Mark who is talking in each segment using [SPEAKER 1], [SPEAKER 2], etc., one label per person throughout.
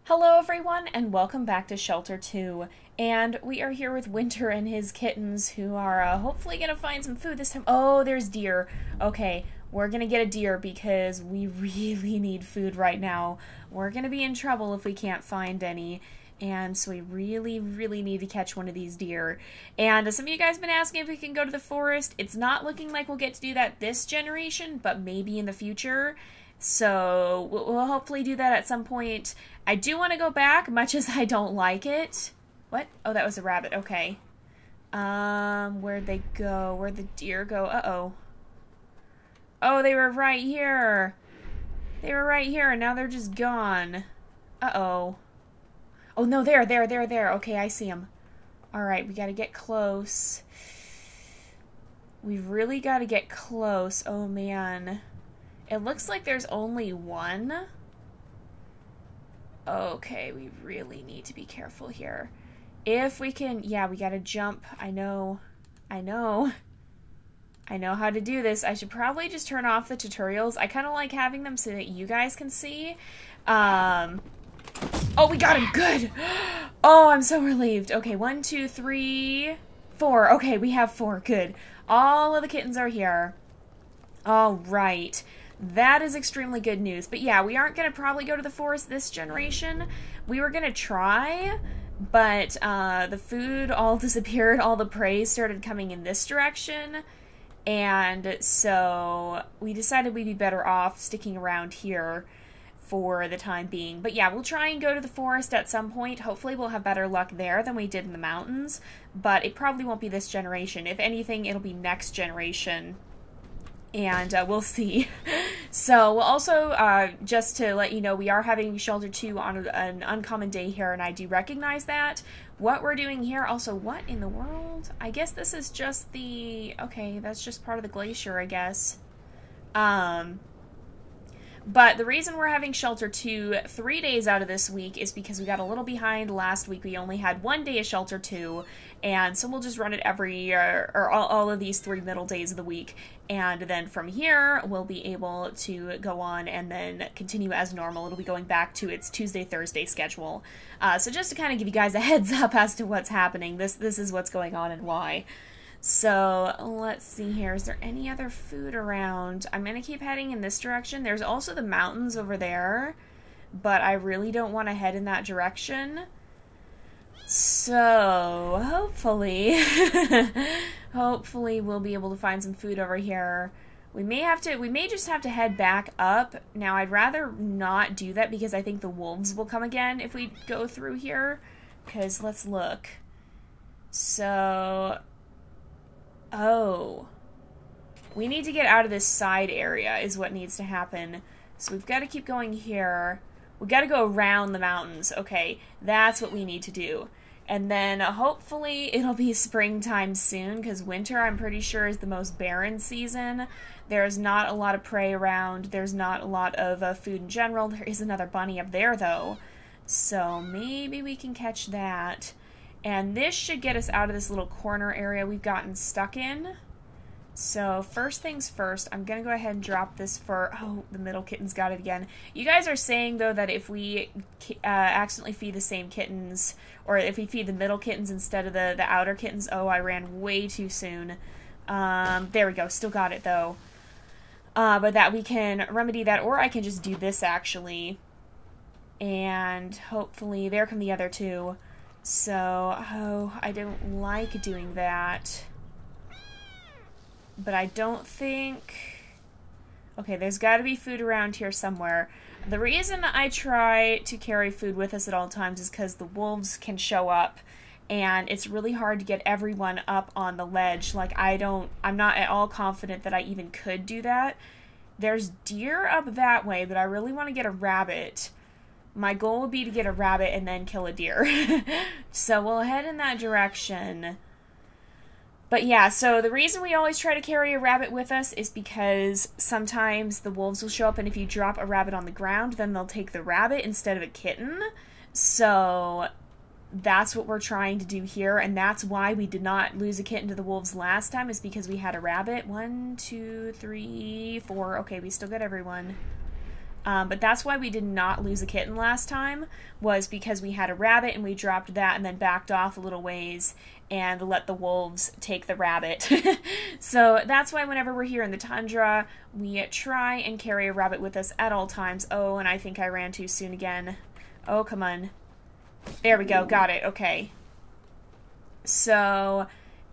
[SPEAKER 1] Hello everyone and welcome back to Shelter 2, and we are here with Winter and his kittens who are hopefully going to find some food this time. Oh, there's deer. Okay, we're going to get a deer because we really need food right now. We're going to be in trouble if we can't find any, and so we really need to catch one of these deer. And some of you guys have been asking if we can go to the forest. It's not looking like we'll get to do that this generation, but maybe in the future. So we'll hopefully do that at some point. I do want to go back, much as I don't like it. What? Oh, that was a rabbit. Okay. Where'd they go? Where'd the deer go? Uh-oh. Oh, they were right here. They were right here, and now they're just gone. Uh-oh. Oh, no, there. Okay, I see them. Alright, we gotta get close. We've really gotta get close. Oh, man. It looks like there's only one. Okay, we really need to be careful here. If we can... Yeah, we gotta jump. I know how to do this. I should probably just turn off the tutorials. I kind of like having them so that you guys can see. Oh, we got him! Good! Oh, I'm so relieved. Okay, 1, 2, 3, 4. Okay, we have 4. Good. All of the kittens are here. All right. That is extremely good news. But yeah, we aren't going to probably go to the forest this generation. We were going to try, but the food all disappeared. All the prey started coming in this direction. And so we decided we'd be better off sticking around here for the time being. But yeah, we'll try and go to the forest at some point. Hopefully we'll have better luck there than we did in the mountains. But it probably won't be this generation. If anything, it'll be next generation. And we'll see. So we'll also, just to let you know, we are having Shelter 2 on an uncommon day here, and I do recognize that. What we're doing here, also, what in the world? I guess this is just the... Okay, that's just part of the glacier, I guess. But the reason we're having Shelter 2 3 days out of this week is because we got a little behind last week. We only had 1 day of Shelter 2, and so we'll just run it every, or all of these 3 middle days of the week. And then from here, we'll be able to go on and then continue as normal. It'll be going back to its Tuesday, Thursday schedule. So just to kind of give you guys a heads up as to what's happening, this is what's going on and why. So, let's see here. Is there any other food around? I'm going to keep heading in this direction. There's also the mountains over there, but I really don't want to head in that direction. So, hopefully, hopefully we'll be able to find some food over here. We may just have to head back up. Now, I'd rather not do that because I think the wolves will come again if we go through here. Because, let's look. So... Oh. We need to get out of this side area is what needs to happen. So we've got to keep going here. We've got to go around the mountains. Okay, that's what we need to do. And then hopefully it'll be springtime soon, because winter I'm pretty sure is the most barren season. There's not a lot of prey around. There's not a lot of food in general. There is another bunny up there though. So maybe we can catch that. And this should get us out of this little corner area we've gotten stuck in. So first things first, I'm going to go ahead and drop this for... Oh, the middle kitten's got it again. You guys are saying, though, that if we accidentally feed the same kittens, or if we feed the middle kittens instead of the outer kittens... Oh, I ran way too soon. There we go. Still got it, though. But that we can remedy that, or I can just do this, actually. And hopefully... There come the other two. So, oh, I don't like doing that. But I don't think... Okay, there's got to be food around here somewhere. The reason I try to carry food with us at all times is because the wolves can show up. And it's really hard to get everyone up on the ledge. Like, I'm not at all confident that I even could do that. There's deer up that way, but I really want to get a rabbit. My goal would be to get a rabbit and then kill a deer. So we'll head in that direction. But yeah, so the reason we always try to carry a rabbit with us is because sometimes the wolves will show up, and if you drop a rabbit on the ground, then they'll take the rabbit instead of a kitten. So that's what we're trying to do here, and that's why we did not lose a kitten to the wolves last time, is because we had a rabbit. 1, 2, 3, 4. Okay, we still got everyone. But that's why we did not lose a kitten last time, was because we had a rabbit and we dropped that and then backed off a little ways and let the wolves take the rabbit. So that's why whenever we're here in the tundra, we try and carry a rabbit with us at all times. Oh, and I think I ran too soon again. Oh, come on. There we go. Got it. Okay. So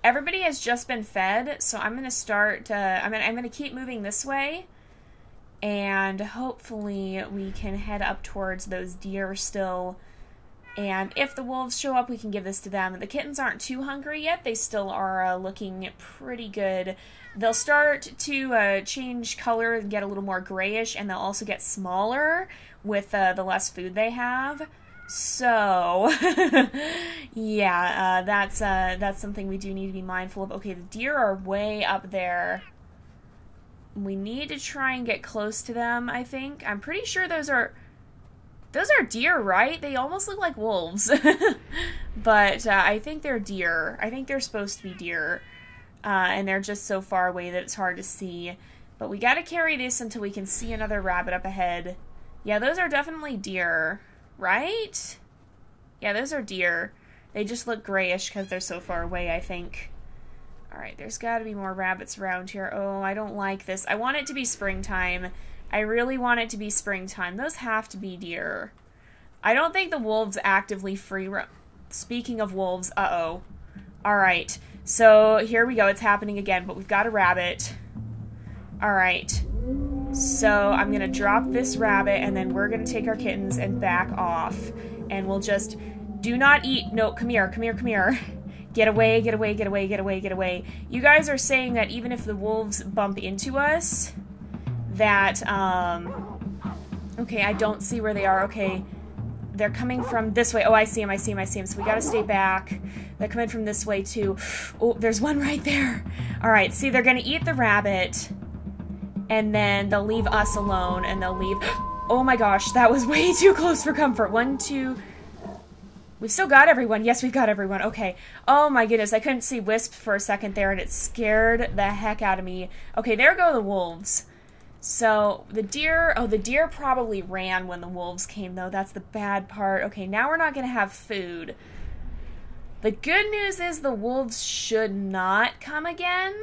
[SPEAKER 1] everybody has just been fed, so I'm going to start, I'm going to keep moving this way, and hopefully we can head up towards those deer still, and if the wolves show up, we can give this to them. The kittens aren't too hungry yet. They still are looking pretty good. They'll start to change color and get a little more grayish, and they'll also get smaller with the less food they have. So, yeah, that's something we do need to be mindful of. Okay, the deer are way up there. We need to try and get close to them, I think. I'm pretty sure those are deer, right? They almost look like wolves. But I think they're deer. I think they're supposed to be deer. And they're just so far away that it's hard to see. But we gotta carry this until we can see another rabbit up ahead. Yeah, those are definitely deer. Right? Yeah, those are deer. They just look grayish because they're so far away, I think. Alright, there's got to be more rabbits around here. Oh, I don't like this. I want it to be springtime. I really want it to be springtime. Those have to be deer. I don't think the wolves actively free roam. Speaking of wolves, uh-oh. Alright, so here we go. It's happening again, but we've got a rabbit. Alright. So I'm going to drop this rabbit, and then we're going to take our kittens and back off. And we'll just, do not eat. No, come here, come here, come here. Get away, get away, get away, get away, get away. You guys are saying that even if the wolves bump into us, that, okay, I don't see where they are. Okay, they're coming from this way. Oh, I see them, I see them, I see them. So we got to stay back. They're coming from this way, too. Oh, there's one right there. All right, see, they're going to eat the rabbit. And then they'll leave us alone, and they'll leave... Oh my gosh, that was way too close for comfort. 1, 2... We've still got everyone. Yes, we've got everyone. Okay. Oh my goodness, I couldn't see Wisp for a second there, and it scared the heck out of me. Okay, there go the wolves. So, the deer... Oh, the deer probably ran when the wolves came, though. That's the bad part. Okay, now we're not going to have food. The good news is the wolves should not come again.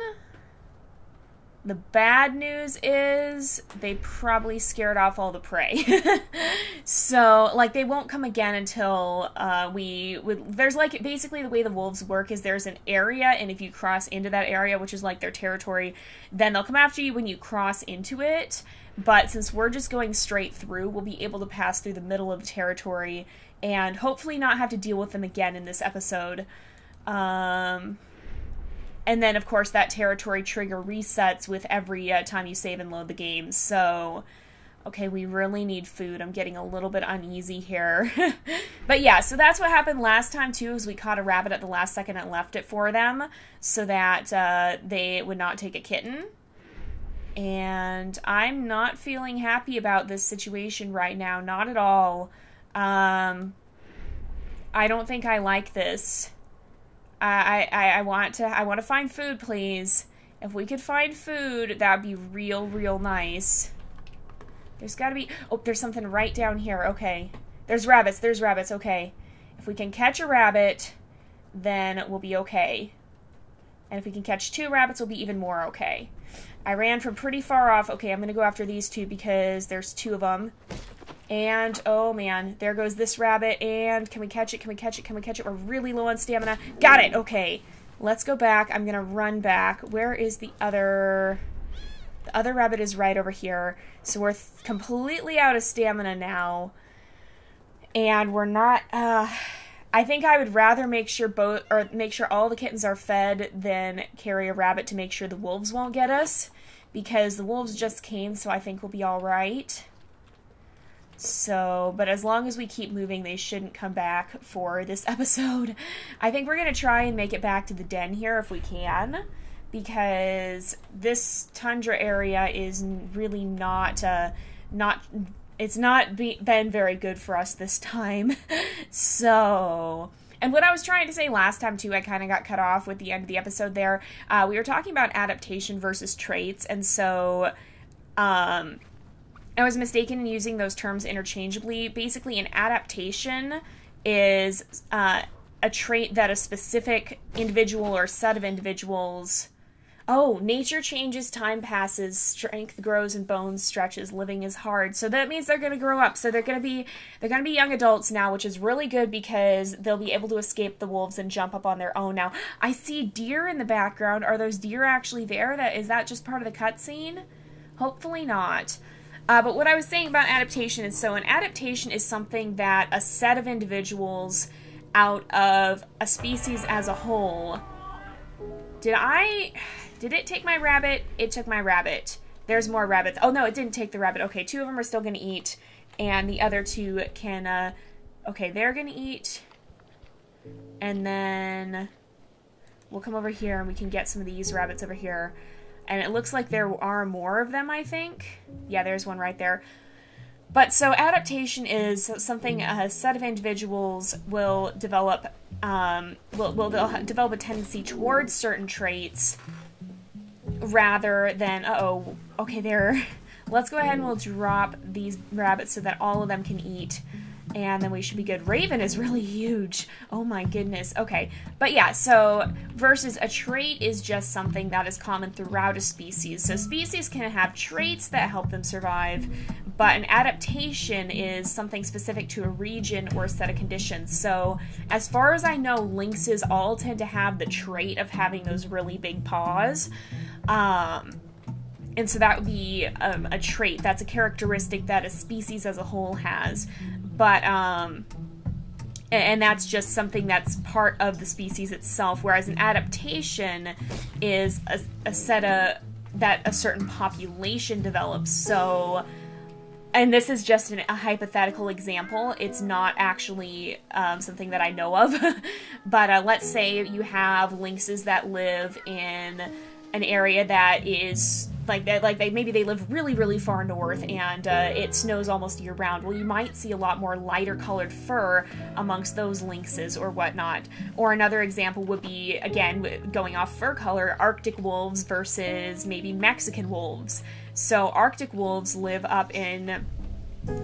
[SPEAKER 1] The bad news is they probably scared off all the prey. So, like, they won't come again until there's, like, basically the way the wolves work is there's an area, and if you cross into that area, which is, like, their territory, then they'll come after you when you cross into it. But since we're just going straight through, we'll be able to pass through the middle of the territory and hopefully not have to deal with them again in this episode. And then, of course, that territory trigger resets with every time you save and load the game. So, okay, we really need food. I'm getting a little bit uneasy here. But yeah, so that's what happened last time, too, is we caught a rabbit at the last second and left it for them so that they would not take a kitten. And I'm not feeling happy about this situation right now. Not at all. I don't think I like this. I want to find food, please. If we could find food, that'd be real nice. There's gotta be... Oh, there's something right down here. Okay. There's rabbits. Okay. If we can catch a rabbit, then we'll be okay. And if we can catch 2 rabbits, we'll be even more okay. I ran from pretty far off. Okay, I'm gonna go after these 2 because there's 2 of them. And, oh man, there goes this rabbit, and can we catch it, can we catch it, can we catch it? We're really low on stamina. Got it, okay. Let's go back. I'm gonna run back. Where is the other... The other rabbit is right over here. So we're completely out of stamina now. And we're not, I think I would rather make sure all the kittens are fed than carry a rabbit to make sure the wolves won't get us. Because the wolves just came, so I think we'll be alright. So, but as long as we keep moving, they shouldn't come back for this episode. I think we're going to try and make it back to the den here if we can, because this tundra area is really not been very good for us this time. So, and what I was trying to say last time too, I kind of got cut off with the end of the episode there. We were talking about adaptation versus traits, and so, I was mistaken in using those terms interchangeably. Basically, an adaptation is a trait that a specific individual or set of individuals... Oh, nature changes, time passes, strength grows and bones stretches, living is hard. So that means they're going to grow up. So they're going to be young adults now, which is really good because they'll be able to escape the wolves and jump up on their own now. I see deer in the background. Are those deer actually there? Is that just part of the cutscene? Hopefully not. But what I was saying about adaptation is, so an adaptation is something that a set of individuals out of a species as a whole... Did it take my rabbit? It took my rabbit. There's more rabbits. Oh, no, it didn't take the rabbit. Okay, 2 of them are still going to eat, and the other 2 can, okay, they're going to eat, and then we'll come over here, and we can get some of these rabbits over here, and it looks like there are more of them, I think. Yeah, there's one right there. But so adaptation is something a set of individuals will develop, they'll develop a tendency towards certain traits rather than, okay, there. Let's go ahead and we'll drop these rabbits so that all of them can eat. And then we should be good. Raven is really huge. Oh my goodness. Okay. But yeah, so versus a trait is just something that is common throughout a species. So species can have traits that help them survive, but an adaptation is something specific to a region or a set of conditions. So as far as I know, lynxes all tend to have the trait of having those really big paws. And so that would be a trait. That's a characteristic that a species as a whole has. But, and that's just something that's part of the species itself, whereas an adaptation is a set of, that a certain population develops. So, and this is just a hypothetical example. It's not actually something that I know of. But let's say you have lynxes that live in an area that is maybe they live really, really far north and it snows almost year round. Well, you might see a lot more lighter colored fur amongst those lynxes or whatnot. Or another example would be, again, going off fur color, Arctic wolves versus maybe Mexican wolves. So Arctic wolves live up in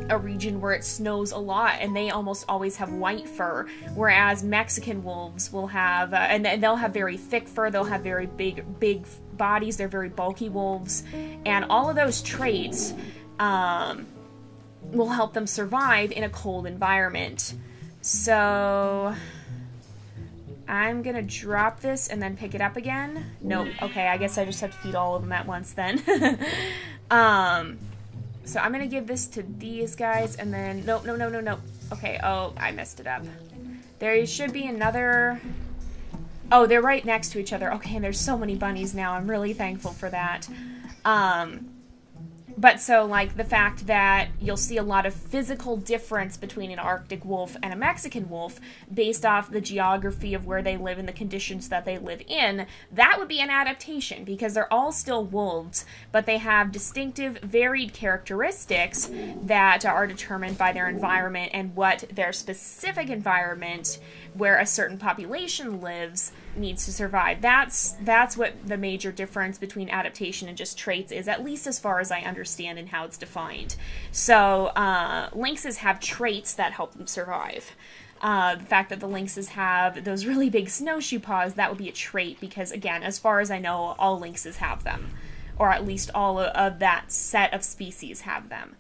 [SPEAKER 1] a region where it snows a lot and they almost always have white fur, whereas Mexican wolves will have and they'll have very thick fur, they'll have very big bodies, they're very bulky wolves, and all of those traits will help them survive in a cold environment. So I'm gonna drop this and then pick it up again. Nope. Okay, I guess I just have to feed all of them at once then. So I'm gonna give this to these guys, and then nope. Okay, oh, I messed it up. There should be another. Oh, they're right next to each other. Okay, and there's so many bunnies now. I'm really thankful for that. But so, like, the fact that you'll see a lot of physical difference between an Arctic wolf and a Mexican wolf based off the geography of where they live and the conditions that they live in, that would be an adaptation because they're all still wolves, but they have distinctive, varied characteristics that are determined by their environment and what their specific environment where a certain population lives needs to survive. That's what the major difference between adaptation and just traits is, at least as far as I understand and how it's defined. So lynxes have traits that help them survive. The fact that the lynxes have those really big snowshoe paws, that would be a trait because, again, as far as I know, all lynxes have them. Or at least all of that set of species have them.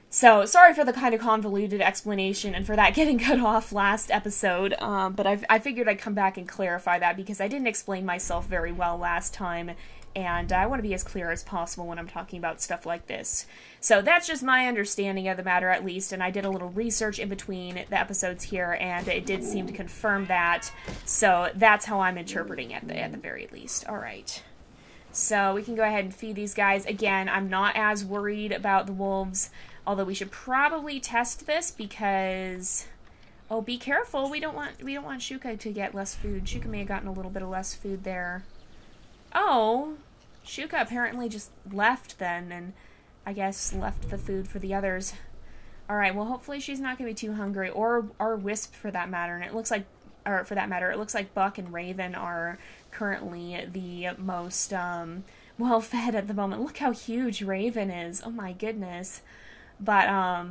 [SPEAKER 1] So, sorry for the kind of convoluted explanation and for that getting cut off last episode, but I figured I'd come back and clarify that because I didn't explain myself very well last time, and I want to be as clear as possible when I'm talking about stuff like this. So that's just my understanding of the matter, at least, and I did a little research in between the episodes here, and it did seem to confirm that, so that's how I'm interpreting it at the very least. Alright. So we can go ahead and feed these guys. Again, I'm not as worried about the wolves, although we should probably test this because, oh, be careful. We don't want Shuka to get less food. Shuka may have gotten a little bit of less food there. Oh, Shuka apparently just left then, and I guess left the food for the others. All right. Well, hopefully she's not going to be too hungry, or Wisp for that matter. And it looks like, or for that matter, it looks like Buck and Raven are currently the most well fed at the moment. Look how huge Raven is. Oh my goodness. But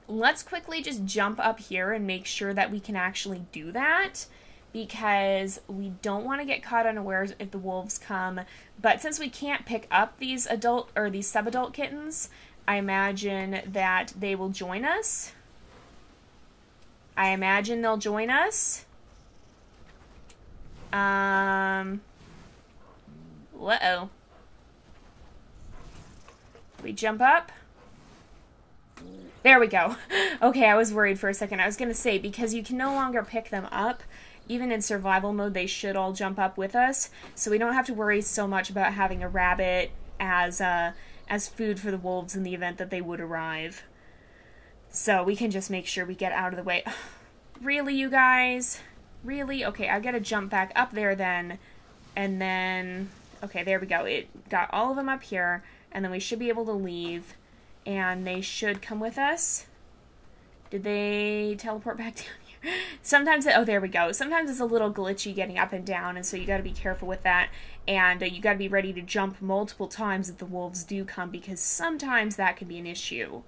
[SPEAKER 1] let's quickly just jump up here and make sure that we can actually do that, because we don't want to get caught unawares if the wolves come. But since we can't pick up these adult or these sub-adult kittens, I imagine that they will join us. I imagine they'll join us. Uh-oh. We jump up. There we go. Okay, I was worried for a second. I was going to say, because you can no longer pick them up, even in survival mode, they should all jump up with us. So we don't have to worry so much about having a rabbit as food for the wolves in the event that they would arrive. So we can just make sure we get out of the way. Really, you guys? Really? Okay, I've got to jump back up there then. And then... Okay, there we go. It got all of them up here. And then we should be able to leave. And they should come with us. Did they teleport back down here? Sometimes... Oh, there we go. Sometimes it's a little glitchy getting up and down. And so you got to be careful with that. And you got to be ready to jump multiple times if the wolves do come. Because sometimes that can be an issue.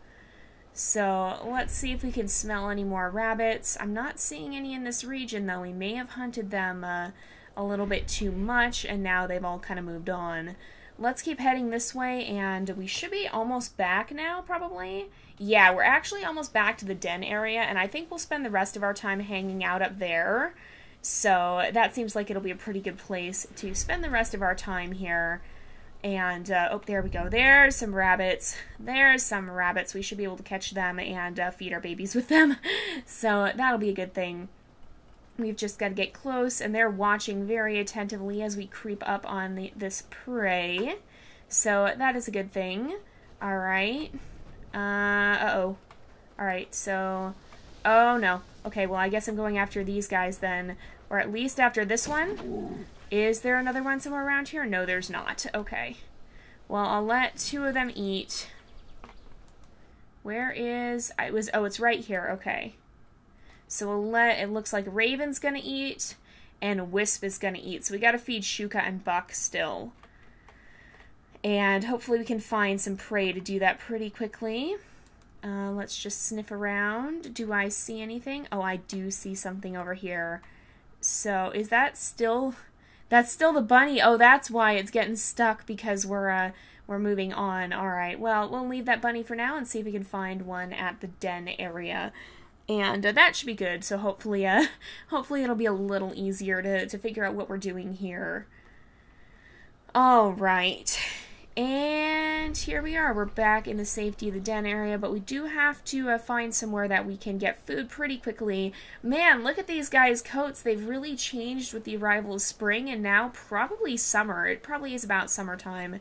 [SPEAKER 1] So let's see if we can smell any more rabbits. I'm not seeing any in this region, though. We may have hunted them a little bit too much, and now they've all kind of moved on. Let's keep heading this way, and we should be almost back now, probably. Yeah, we're actually almost back to the den area, and I think we'll spend the rest of our time hanging out up there. So that seems like it'll be a pretty good place to spend the rest of our time here. And, oh, there we go. There's some rabbits. There's some rabbits. We should be able to catch them and feed our babies with them. So that'll be a good thing. We've just got to get close, and they're watching very attentively as we creep up on this prey. So that is a good thing. All right. Uh-oh. All right, so... Oh, no. Okay, well, I guess I'm going after these guys then. Or at least after this one. Is there another one somewhere around here? No, there's not. Okay. Well, I'll let two of them eat. Where is... Oh, it's right here. Okay. So we'll let... It looks like Raven's gonna eat, and Wisp is gonna eat. So we gotta feed Shuka and Buck still. And hopefully we can find some prey to do that pretty quickly. Let's just sniff around. Do I see anything? Oh, I do see something over here. So, is that still... That's still the bunny. Oh, that's why it's getting stuck, because we're moving on. All right. Well, we'll leave that bunny for now and see if we can find one at the den area. And that should be good. So hopefully it'll be a little easier to figure out what we're doing here. All right. And here we are. We're back in the safety of the den area, but we do have to find somewhere that we can get food pretty quickly. Man, look at these guys' coats. They've really changed with the arrival of spring and now probably summer. It probably is about summertime.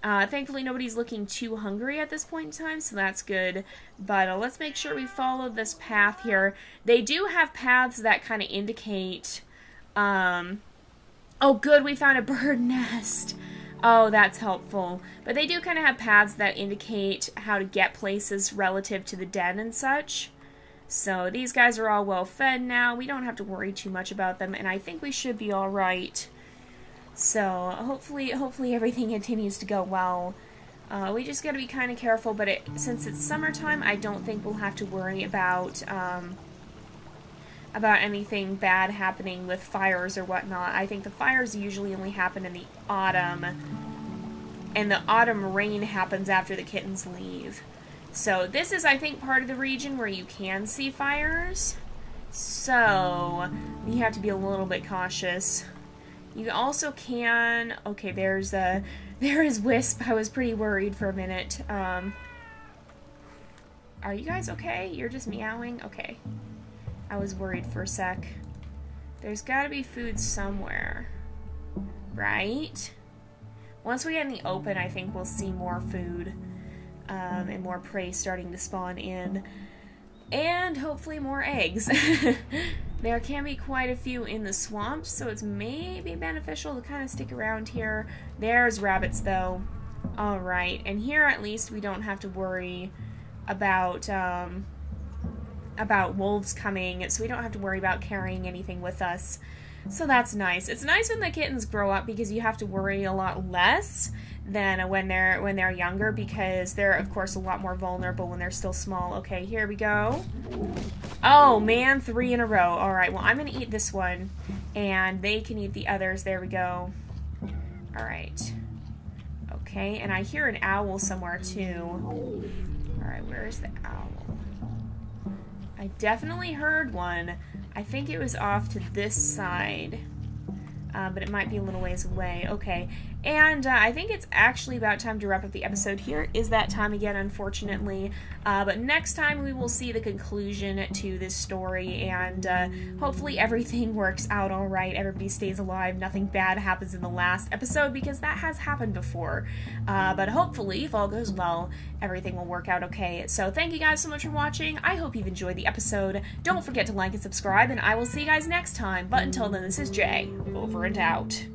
[SPEAKER 1] Thankfully, nobody's looking too hungry at this point in time, so that's good. But let's make sure we follow this path here. They do have paths that kind of indicate... Oh, good, we found a bird nest. Oh, that's helpful. But they do kind of have paths that indicate how to get places relative to the den and such. So these guys are all well fed now. We don't have to worry too much about them, and I think we should be all right. So hopefully everything continues to go well. We just got to be kind of careful, but since it's summertime, I don't think we'll have to worry about anything bad happening with fires or whatnot. I think the fires usually only happen in the autumn, and the autumn rain happens after the kittens leave. So this is, I think, part of the region where you can see fires, so you have to be a little bit cautious. You also can... Okay, there is Wisp. I was pretty worried for a minute. Are you guys okay? You're just meowing? Okay. I was worried for a sec. There's got to be food somewhere, right? Once we get in the open, I think we'll see more food and more prey starting to spawn in. And hopefully more eggs. There can be quite a few in the swamps, so it's maybe beneficial to kind of stick around here. There's rabbits, though. Alright, and here at least we don't have to worry about wolves coming, so we don't have to worry about carrying anything with us. So that's nice. It's nice when the kittens grow up because you have to worry a lot less than when they're younger, because they're of course a lot more vulnerable when they're still small. Okay, here we go. Oh man, 3 in a row. All right, well I'm gonna eat this one and they can eat the others. There we go. All right. Okay, and I hear an owl somewhere too. All right, where's the owl? I definitely heard one. I think it was off to this side, but it might be a little ways away. Okay, and I think it's actually about time to wrap up the episode here. Is that time again, unfortunately. But next time we will see the conclusion to this story, and hopefully everything works out all right. Everybody stays alive. Nothing bad happens in the last episode, because that has happened before. But hopefully, if all goes well, everything will work out okay. So thank you guys so much for watching. I hope you've enjoyed the episode. Don't forget to like and subscribe, and I will see you guys next time. But until then, this is Jay, over and out.